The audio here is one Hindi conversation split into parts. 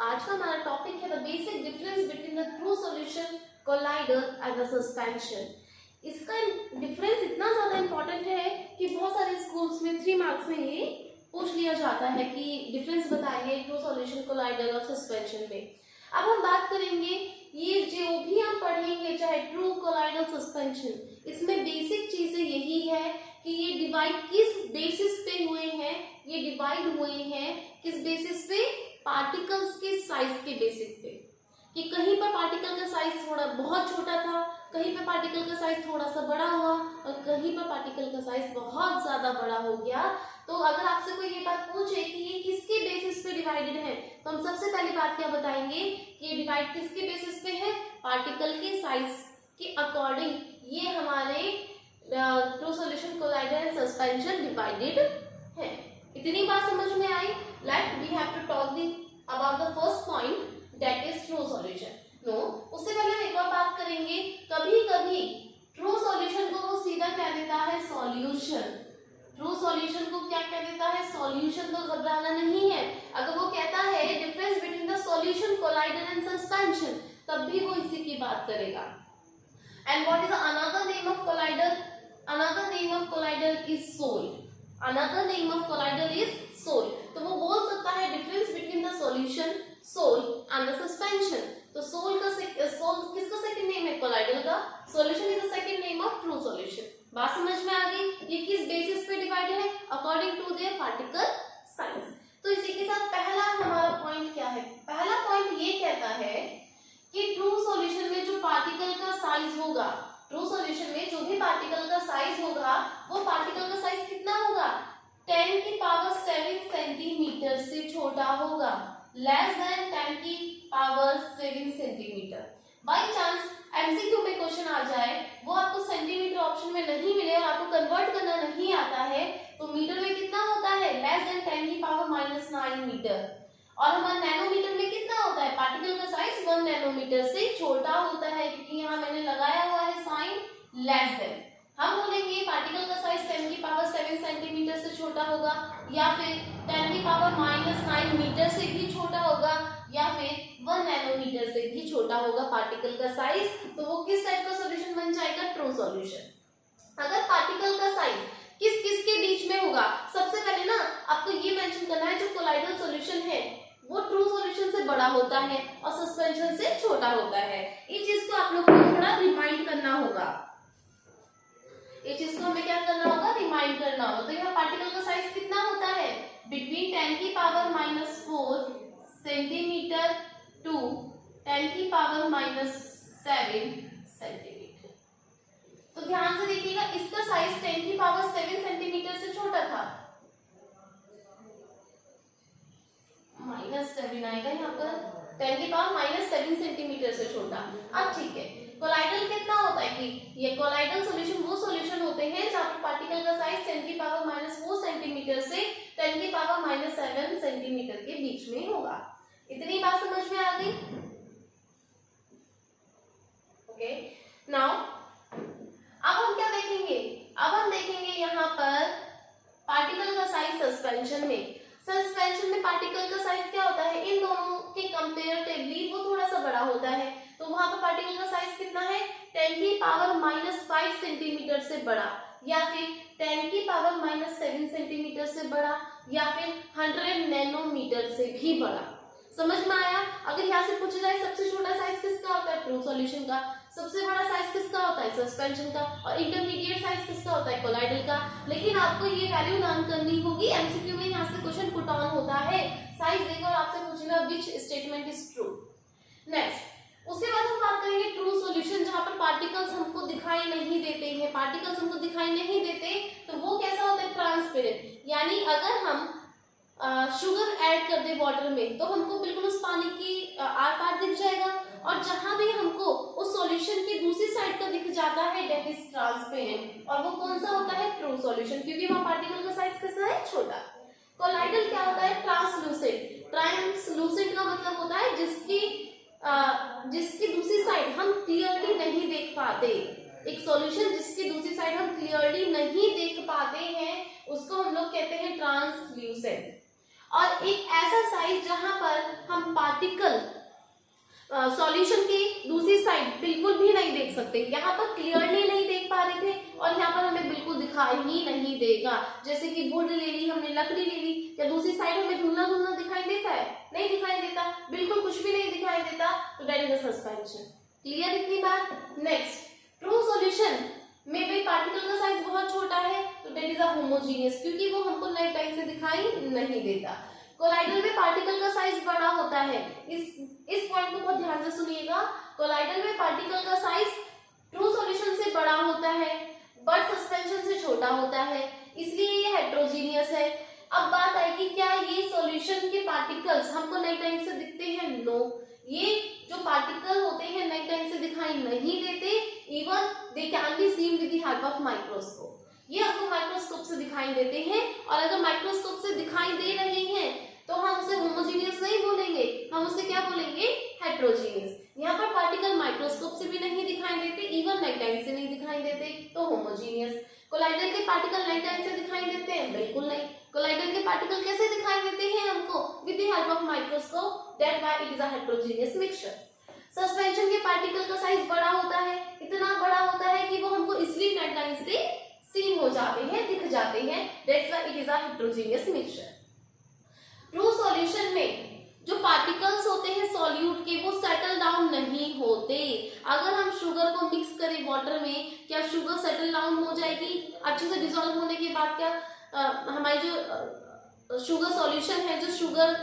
आज का हमारा टॉपिक है the basic difference between the true solution, colloid and the suspension. इसका डिफरेंस इतना ज्यादा इंपॉर्टेंट है कि बहुत सारे स्कूल्स में 3 मार्क्स में ये पूछ लिया जाता है कि डिफरेंस बताइए ट्रू सॉल्यूशन, कोलाइडर और सस्पेंशन में। अब हम बात करेंगे ये जो भी हम पढ़ेंगे चाहे ट्रू, कोलाइडर, सस्पेंशन, इसमें बेसिक चीजें यही है कि ये डिवाइड किस बेसिस पे हुए हैं। ये डिवाइड हुए हैं किस बेसिस पे? पार्टिकल्स के साइज के बेसिस पे, कि कहीं पर पार्टिकल का साइज थोड़ा बहुत छोटा था, कहीं पर पार्टिकल का साइज थोड़ा सा बड़ा हुआ और कहीं पर पार्टिकल का साइज बहुत ज्यादा बड़ा हो गया। तो अगर आपसे कोई ये बात पूछे कि ये किसके बेसिस पे डिवाइडेड है, तो हम सबसे पहली बात क्या बताएंगे कि ये डिवाइड किसके बेसिस पे है? पार्टिकल के साइज के अकॉर्डिंग ये हमारे true solution, colloid and suspension divided है। इतनी बात समझ में आई? Let we have to talk about the first point that is true solution. No, उससे पहले हम एक और बात करेंगे। कभी कभी ट्रू सॉल्यूशन को वो सीधा क्या देता है? सॉल्यूशन। ट्रू सॉल्यूशन को क्या कह देता है? सॉल्यूशन। तो घबराना नहीं है। अगर वो कहता है difference between the solution, colloid and suspension, तब भी वो इसी की बात करेगा। And what is another name of collider? Another name of collider is soul. Another name of collider is soul. तो वो बोल सकता है difference between the solution, soul and the suspension. तो soul किसका second name है? collider का. Solution is the second name of true solution. बात समझ में आ गई? ये किस basis पे divided है? According to their particle size. तो इसी के साथ पहला हमारा point क्या है? पहला point ये कहता है कि true solution में जो particle का size होगा, ट्रू सॉल्यूशन में जो भी पार्टिकल का साइज होगा, वो पार्टिकल का साइज कितना होगा? 10 की पावर 7 सेंटीमीटर से छोटा होगा, लेस देन 10 की power 7 centimetre. By chance MCQ में क्वेश्चन आ जाए, वो आपको सेंटीमीटर ऑप्शन में नहीं मिले और आपको कन्वर्ट करना नहीं आता है, तो मीटर में कितना होता है? लेस देन 10 की पावर -9 मीटर। और हमारा नैनोमीटर में कितना होता है? पार्टिकल का साइज 1 नैनोमीटर से छोटा होता है, क्योंकि यहाँ मैंने लगाया हुआ है साइन लेस देन। हम बोलेंगे पार्टिकल का साइज 10 की पावर 7 सेंटीमीटर से छोटा होगा, या फिर 10 की पावर -9 मीटर से भी छोटा होगा, या फिर 1 नैनोमीटर से भी छोटा होगा पार्टिकल का साइज। तो वो किस टाइप का सॉल्यूशन बन जाएगा? True solution. अगर पार्टिकल का साइज किस किस के बीच में होगा? सबसे पहले ना आपको ये मेंशन करना है, जो कोलाइडल सॉल्यूशन है वो ट्रू सॉल्यूशन से बड़ा होता है और सस्पेंशन से छोटा होता है। इस चीज को आप लोगों को थोड़ा रिमाइंड करना होगा। इस चीज को हमें क्या करना होगा? रिमाइंड करना होगा। तो यहाँ पार्टिकल का साइज कितना होता है? बिटवीन 10 की पावर -4 सेंटीमीटर टू 10 की पावर -7 सेंटीमीटर। तो ध्यान से देखिएगा, इसका साइज 10 की पावर 7 सेंटीमीटर से छोटा था, -7 आएगा यहाँ पर, 10 की पावर -7 सेंटीमीटर से छोटा। अब ठीक है, कोलाइडल कितना होता है कि ये कोलाइडल सॉल्यूशन वो सॉल्यूशन होते हैं जहाँ पर पार्टिकल का साइज 10 की पावर -4 सेंटीमीटर से 10 की पावर -7 सेंटीमीटर के बीच में होगा। इतनी बात समझ में आ गई? ओके, नाउ अब हम क्या देखेंगे? अब हम देखेंगे यहाँ पर पार्टिकल का साइज सस्पेंशन में। सस्पेंशन में पार्टिकल का साइज क्या होता है? इन दोनों के कंपेरेटिवली वो थोड़ा सा बड़ा होता है। तो वहां पर पार्टिकल का साइज कितना है? 10 की पावर -5 सेंटीमीटर से बड़ा, या फिर 10 की पावर -7 सेंटीमीटर से बड़ा, या फिर 100 नैनोमीटर से भी बड़ा। समझ में आया? अगर यहाँ से पूछा जाए सबसे छोटा साइज किसका होता है? ट्रू सॉल्यूशन का। सबसे बड़ा साइज किसका होता है? सस्पेंशन का। और इंटरमीडिएट साइज किसका होता है? कोलाइडल का। लेकिन आपको ये वैल्यू दान करनी होगी। एमसीक्यू में यहाँ से क्वेश्चन पुट ऑन होता है, साइज देगा और आपसे पूछेगा which statement is true. Next, उसके बाद हम बात करेंगे ट्रू सॉल्यूशन जहां पर पार्टिकल्स हमको दिखाई नहीं देते हैं। पार्टिकल्स हमको दिखाई नहीं देते तो वो कैसा होता है? ट्रांसपेरेंट। यानी अगर हम शुगर ऐड कर दे वाटर में तो हमको बिल्कुल उस पानी की आर पार दिख जाएगा, और जहां भी हमको उस सॉल्यूशन की दूसरी साइड का दिख जाता है दैट इज ट्रांसपेरेंट। और वो कौन सा होता है? ट्रू सॉल्यूशन, क्योंकि वहां पार्टिकल का साइज कैसा है? छोटा। कोलाइडल क्या होता है? ट्रांसलूसेंट। ट्रांसलूसेंट का मतलब होता है जिसकी दूसरी साइड हम क्लियरली नहीं देख पाते। एक सॉल्यूशन जिसकी दूसरी साइड हम क्लियरली नहीं देख पाते हैं उसको हम लोग कहते हैं ट्रांसल्यूसेंट। और एक ऐसा साइज जहां पर हम पार्टिकल सॉल्यूशन की दूसरी साइड बिल्कुल भी नहीं देख सकते। यहाँ पर क्लियरली नहीं देख पा रहे थे और यहाँ पर हमें बिल्कुल दिखाई ही नहीं देगा। जैसे कि वुड ले ली हमने, लकड़ी ले ली, क्या दूसरी साइड हमें धुंधला धुंधला दिखाई देता है? नहीं दिखाई देता, बिल्कुल कुछ भी नहीं दिखाई देता। तो that is a suspension. Clear इतनी बात? नेक्स्ट, ट्रू सॉल्यूशन में भी पार्टिकल का साइज बहुत छोटा है तो दैट इज अ होमोजीनियस, क्योंकि वो हमको नाइट टाइम से दिखाई नहीं देता। कोलाइडल में पार्टिकल का साइज बड़ा होता है। इस पॉइंट को बहुत ध्यान से सुनिएगा। कोलाइडल में पार्टिकल का साइज ट्रू सॉल्यूशन से बड़ा होता है बट सस्पेंशन से छोटा होता है, इसलिए ये हेट्रोजीनियस है। अब बात आएगी, क्या ये सॉल्यूशन के पार्टिकल्स हमको नाइट टाइम से दिखते हैं? नो, ये जो पार्टिकल होते हैं नाइट टाइम से दिखाई नहीं देते। Even they can be seen with the help of microscope. ये आपको माइक्रोस्कोप से दिखाई देते हैं, और अगर माइक्रोस्कोप से दिखाई दे रहे हैं तो हम उसे होमोजीनियस नहीं बोलेंगे, हम उसे क्या बोलेंगे? हेट्रोजीनियस। यहाँ पर पार्टिकल माइक्रोस्कोप से भी नहीं दिखाई देते, इवन नाइट टाइम से नहीं दिखाई देते, तो होमोजीनियस। कोलाइडल के पार्टिकल नाइट टाइम से दिखाई देते हैं? बिल्कुल नहीं। कोलाइडल के पार्टिकल कैसे दिखाई देते हैं हमको? With the help of microscope, that why it is a heterogeneous mixture. Suspension के पार्टिकल का साइज बड़ा होता है, इतना बड़ा होता है कि वो हमको इसलिए नाइट टाइम से सीन हो जाते हैं, दिख जाते हैं, that's why it is a heterogeneous mixture. True solution में जो पार्टिकल्स होते हैं सॉल्यूट के, वो सेटल डाउन नहीं होते। अगर हम शुगर को मिक्स करें वाटर में, क्या शुगर सेटल डाउन हो जाएगी? अच्छे से डिसॉल्व होने के बाद क्या हमारी जो शुगर सॉल्यूशन है, जो शुगर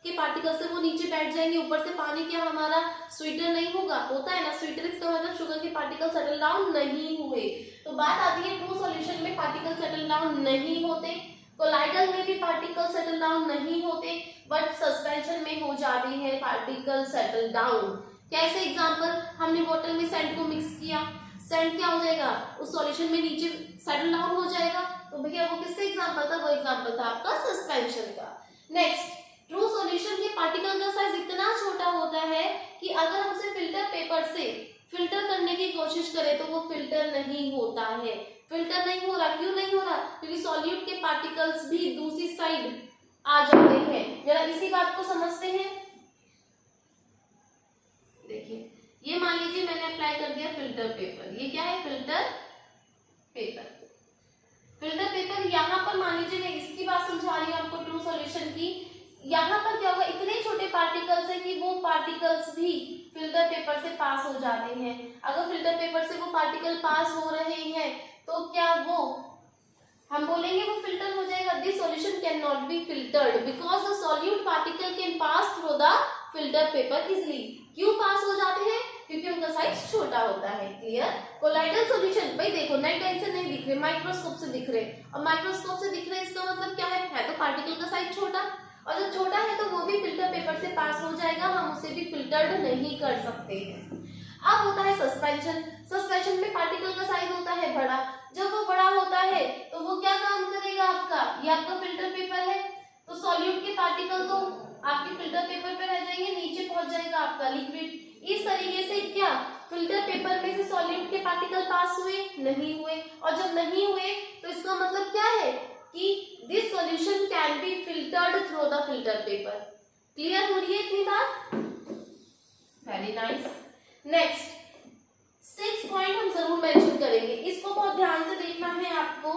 के पार्टिकल्स है, वो नीचे बैठ जाएंगे, ऊपर से पानी क्या हमारा स्वीटर नहीं होगा? होता है ना स्वीटर, इसका मतलब शुगर के पार्टिकल सेटल डाउन नहीं हुए। तो बात आती है ट्रू सॉल्यूशन में पार्टिकल सेटल डाउन नहीं होते, कोलाइडल में भी पार्टिकल सेटल डाउन नहीं होते, बट सस्पेंशन में हो जाते हैं पार्टिकल सेटल डाउन। कैसे? एग्जांपल, हमने बोतल में सैंड को मिक्स किया, सैंड क्या हो जाएगा? उस सॉल्यूशन में नीचे सेटल डाउन हो जाएगा। तो भैया वो किसका एग्जांपल था? वो एग्जांपल था आपका सस्पेंशन का। नेक्स्ट, ट्रू सॉल्यूशन के पार्टिकल का साइज इतना छोटा होता है कि अगर हम उसे फिल्टर पेपर से फिल्टर करने की कोशिश करें तो वो फिल्टर नहीं होता है। फिल्टर नहीं हो रहा, क्यों नहीं हो रहा? क्योंकि सॉल्यूट के पार्टिकल्स भी दूसरी साइड आ जाते हैं। जरा इसी बात को समझते हैं। देखिए, ये मान लीजिए मैंने अप्लाई कर दिया फिल्टर पेपर। ये क्या है? Filter paper. फिल्टर पेपर यहाँ पर मान लीजिए, मैं इसकी बात समझा रही हूँ आपको ट्रू सॉल्यूशन की। यहाँ पर क्या होगा? इतने छोटे पार्टिकल्स है कि वो पार्टिकल्स भी फिल्टर पेपर से पास हो जाते हैं। अगर फिल्टर पेपर से वो पार्टिकल पास हो रहे हैं तो क्या वो हम बोलेंगे वो फिल्टर हो जाएगा? This solution can not be filtered because the solute particle can pass through the filter paper easily. क्यों पास हो जाते हैं? क्योंकि उनका साइज छोटा होता है। क्लियर? कोलाइडल सॉल्यूशन, भाई देखो नाइट टाइम से नहीं दिख रहे, माइक्रोस्कोप से दिख रहे, और माइक्रोस्कोप से दिख रहे इसका मतलब क्या है तो पार्टिकल का साइज छोटा, और जब छोटा है तो वो भी फिल्टर पेपर से पास हो जाएगा, हम उसे भी फिल्टर्ड नहीं कर सकते हैं। अब होता है सस्पेंशन। सस्पेंशन में पार्टिकल का साइज होता है बड़ा। जब वो बड़ा होता है तो वो क्या काम करेगा आपका? ये आपका फिल्टर पेपर है, तो सॉल्यूट के पार्टिकल तो आपके फिल्टर पेपर पे रह जाएंगे, नीचे पहुंच जाएगा आपका लिक्विड। इस तरीके से क्या फिल्टर पेपर में से सॉल्यूट के पार्टिकल पास हुए? नहीं हुए। और जब नहीं हुए तो इसका मतलब क्या है कि this solution can be filtered through the filter paper. Clear हो रही है इतनी बात? Very nice. नेक्स्ट 6 पॉइंट हम जरूर मेंशन करेंगे, इसको बहुत ध्यान से देखना है आपको।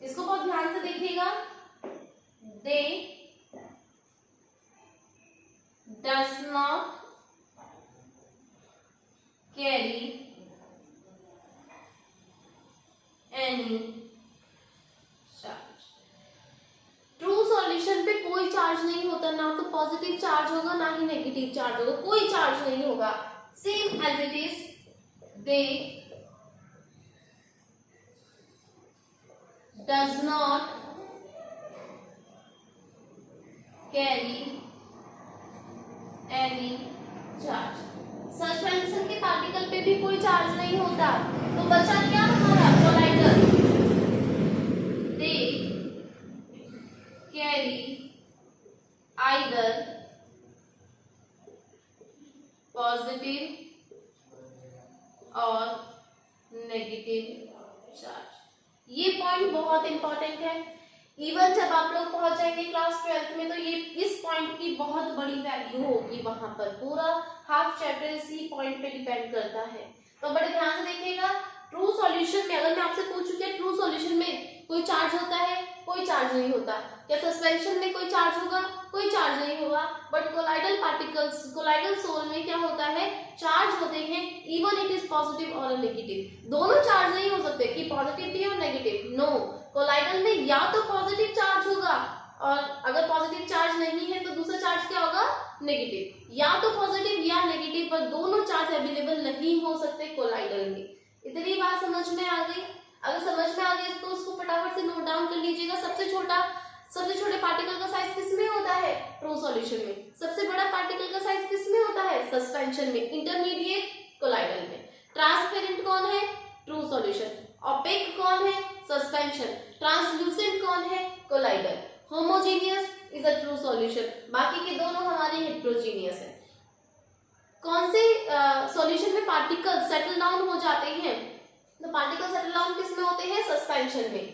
इसको बहुत ध्यान से देखिएगा। दे does not carry any charge. True solution पे कोई चार्ज नहीं होता, ना तो पॉजिटिव चार्ज होगा ना ही नेगेटिव चार्ज होगा, कोई चार्ज नहीं होगा। Same as it is, they does not carry any charge. Suspension के पार्टिकल पे भी कोई चार्ज नहीं होता, तो बचा क्या हमारा? Colloidal. They carry either positive और नेगेटिव चार्ज। ये पॉइंट बहुत इंपॉर्टेंट है। इवन जब आप लोग पहुंच जाएंगे क्लास 12th में तो ये इस पॉइंट की बहुत बड़ी वैल्यू होगी वहां पर। पूरा हाफ चैप्टर इसी पॉइंट पे डिपेंड करता है। तो बड़े ध्यान से देखिएगा। ट्रू सॉल्यूशन में अगर मैं आपसे पूछ चुकी है ट्रू सॉल्यूशन में कोई चार्ज होता है, कोई चार्ज नहीं होता। क्या सस्पेंशन में कोई चार्ज होगा? कोई चार्ज नहीं होगा। But colloidal particles, colloidal sol में क्या होता है? चार्ज होते हैं। इवन इट इज पॉजिटिव और नेगेटिव। दोनों चार्ज नहीं हो सकते कि पॉजिटिव भी और नेगेटिव। नो, कोलाइडल में या तो पॉजिटिव चार्ज होगा और अगर पॉजिटिव चार्ज नहीं है तो दूसरा चार्ज क्या होगा? नेगेटिव। या तो पॉजिटिव या नेगेटिव, पर दोनों चार्ज अवेलेबल नहीं हो सकते कोलाइडल में। इतनी बात समझ में आ गई? अगर समझ में आ गई तो उसको फटाफट से नोट डाउन कर लीजिएगा। सबसे छोटे पार्टिकल का साइज किस में होता है? ट्रू सॉल्यूशन में। सबसे बड़ा पार्टिकल का साइज किस में होता है? सस्पेंशन में। इंटरमीडिएट कोलाइडल में। ट्रांसपेरेंट कौन है? True solution. ओपेक कौन है? सस्पेंशन। ट्रांसल्यूसेंट कौन है? Colloidal. Homogeneous is a true solution. बाकी के दोनों हमारे हेट्रोजीनियस है। कौन से सॉल्यूशन में पार्टिकल सेटल डाउन हो जाते हैं? तो पार्टिकल सेटल डाउन किस में होते हैं? सस्पेंशन में।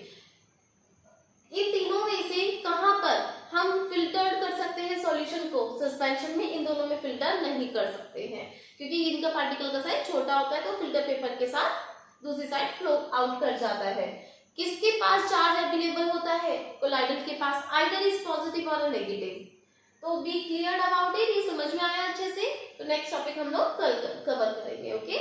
इन तीनों में से कहां पर हम फिल्टर कर सकते हैं सॉल्यूशन को? सस्पेंशन में। इन दोनों में फिल्टर नहीं कर सकते हैं क्योंकि इनका पार्टिकल का साइज छोटा होता है, तो फिल्टर पेपर के साथ दूसरी साइड फ्लो आउट कर जाता है। किसके पास चार्ज अवेलेबल होता है? कोलाइडल के पास। आइदर इज पॉजिटिव और नेगेटिव। तो बी क्लियर अबाउट इट। ये समझ में आया अच्छे से? तो नेक्स्ट टॉपिक हम लोग कल कवर करेंगे। ओके।